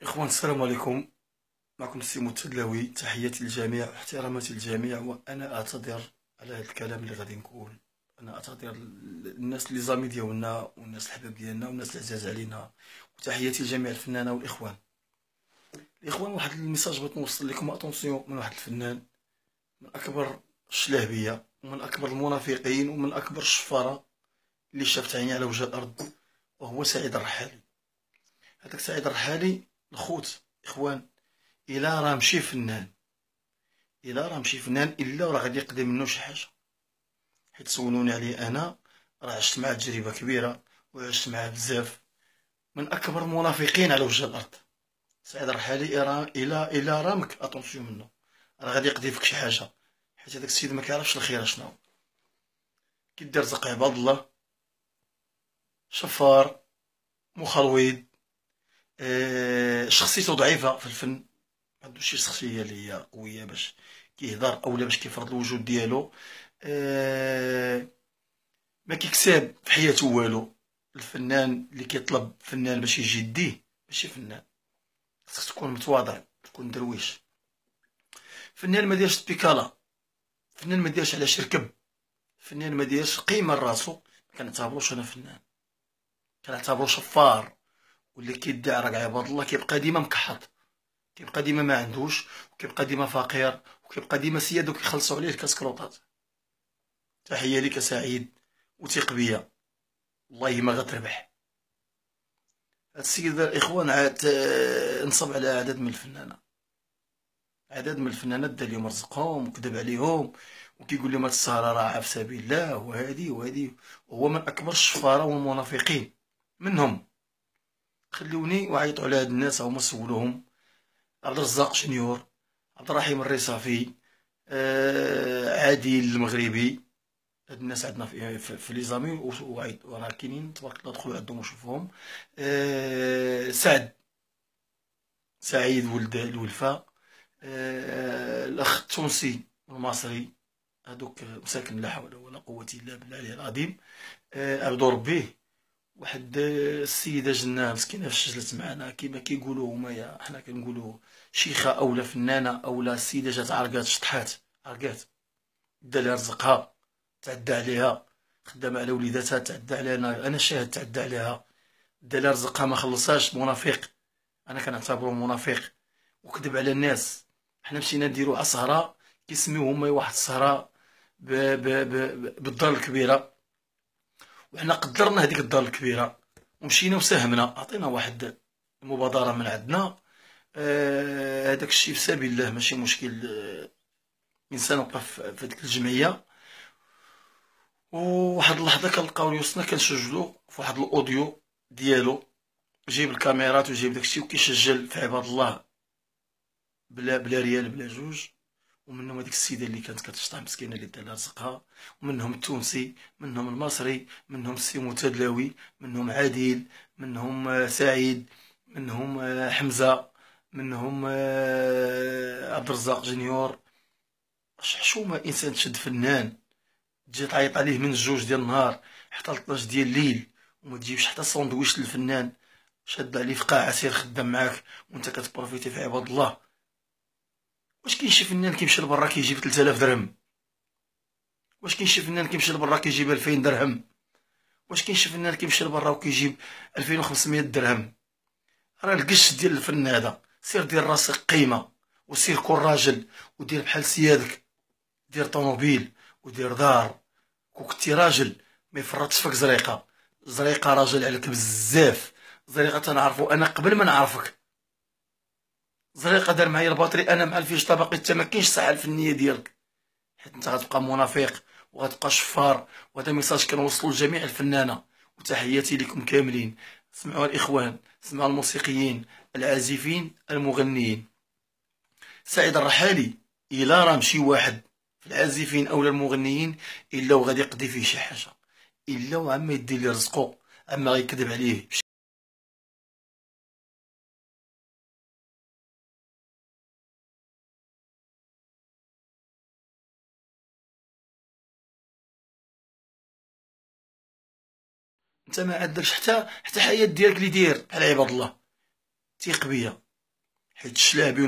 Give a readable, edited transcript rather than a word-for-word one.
إخوان، السلام عليكم. معكم السي متدلوي. تحياتي للجميع واحتراماتي للجميع، وأنا أعتذر على هذا الكلام اللي غادي نقول. أنا أعتذر للناس اللي زامي ديالنا والناس الحباب ديالنا والناس العزاز علينا، وتحياتي لجميع الفنانة والإخوان. الإخوان، واحد الميساج بغيت نوصل لكم. أتونسيون، من واحد الفنان من أكبر الشلاهبية ومن أكبر المنافقين ومن أكبر الشفارة اللي شافت عيني على وجه الأرض، وهو سعيد الرحالي. هذاك سعيد الرحالي الخوت. إخوان، إلا راه مشي فنان، إلا راه غادي يقدم منو شي حاجة. حيت سولوني عليه، أنا راه عشت معاه تجربة كبيرة وعشت معاه بزاف. من أكبر المنافقين على وجه الأرض. سعيد الرحالي إلا رامك أطونسيون منو، راه غادي يقضي فيك شي حاجة. حيت هداك السيد مكيعرفش الخير شناهو. كيدير زق عباد الله، شفار، مخلويد. شخصيته ضعيفة في الفن، معندوش شي شخصية اللي هي قوية باش كيهضر أولا باش كيفرض الوجود ديالو. ما كيكساب في حياته والو. الفنان اللي كيطلب فنان باش يجي يديه ماشي فنان. خصك تكون متواضع، تكون درويش. فنان ما دايرش بيكالا، فنان ما دايرش على شركب، فنان ما دايرش قيمة لراسو. ما كنعتبروش انا فنان، كنعتبرو شفار. واللي كيدعي راه عباد الله كيبقى ديما مكحط، كيبقى ديما ما عندوش، وكيبقى ديما فقير، وكيبقى ديما سيادو كيخلصوا عليه الكاسكروطات. تحية ليك سعيد، وثيق بيا، والله ما غتربح. هاد السيد الاخوان عاد نصب على عدد من الفنانات دا اليوم رزقهم وكذب عليهم، وكيقول لهم هاد السهرة راه في سبيل الله وهادي. وهو من اكبر الشفارة والمنافقين منهم. خلوني وعيطوا على هاد الناس، هما سولوهم. عبد الرزاق جونيور، عبد الرحيم الرصافي، عادل المغربي. هاد الناس عندنا في لي زامي، وراه كاينين تبارك الله، دخلوا عندهم وشوفوهم. سعيد ولد الولفة. الاخ التونسي والمصري، هادوك مساكن لا حول ولا قوة الا بالله العلي العظيم. عبدو ربيه. واحد السيدة جنة مسكينة في الشجلة معنا، كيما كيقولوا هما، حنا كنقولوا شيخة أولا فنانة أولا السيدة جات عرقات شطحات، عرقات دالها رزقها، تعدى عليها، خدامة على وليداتها، تعدى علينا، أنا شاهد، تعدى عليها، دالها رزقها ما خلصهاش. منافق، أنا كنعتبروه منافق وكذب على الناس. حنا مشينا نديرو سهرة، كيسميو هما واحد السهرة بالدار الكبيرة، وحنا قدرنا هذيك الدار الكبيرة ومشينا وساهمنا، عطينا واحد المبادرة من عندنا. هذاك الشيء في سبيل الله، ماشي مشكل. إنسان وقف في هذيك الجمعية، وواحد اللحظة كنلقاو ريوسنا كنسجلو في واحد الأوديو ديالو، جيب الكاميرات وجيب داكشي وكيسجل في عباد الله بلا ريال بلا جوج. ومنهم هذيك السيدة اللي كانت كتشطح مسكينة اللي دالها رزقها، ومنهم التونسي، منهم المصري، منهم السي متدلاوي، منهم عادل، منهم سعيد، منهم حمزة، منهم عبد الرزاق جونيور. حشومة انسان تشد فنان تجي تعيط عليه من الجوج ديال النهار حتى 12 ديال الليل، وما تجيبش حتى ساندويش للفنان، شاد عليه في قاعة سير خدام معاك وانت كتبروفيتي في عباد الله. واش كاين شي فنان كيمشي لبرا كيجيب 3000 درهم؟ واش كاين شي فنان كيمشي لبرا كيجيب 2000 درهم؟ واش كاين شي فنان كيمشي لبرا وكيجيب 2500 درهم؟ راه القش ديال الفن هذا. سير دير راسك قيمة، وسير كون راجل، ودير بحال سيادك، دير طوموبيل ودير دار. كنتي راجل ما يفرطش فيك زريقة. زريقة راجل عليك بزاف. زريقة تنعرفو انا قبل ما نعرفك. زريقة دار معايا الباطري انا مع الفيش طبقي، انت ما كاينش الساحة الفنية ديالك، حيت انت غتبقى منافق وغتبقى شفار. وهذا ميساج كنوصلو لجميع الفنانة، وتحياتي لكم كاملين. سمعوا الاخوان، سمعوا الموسيقيين، العازفين، المغنيين. سعيد الرحالي الا راه مشي واحد في العازفين اولا المغنيين الا وغادي يقضي فيه شي حاجه، الا وعما يدير ليه رزقو، عما غيكذب عليه. انت ما عندكش حتى حياه ديالك اللي داير بحال عباد الله. ثيق بيا، حيت الشلاعبي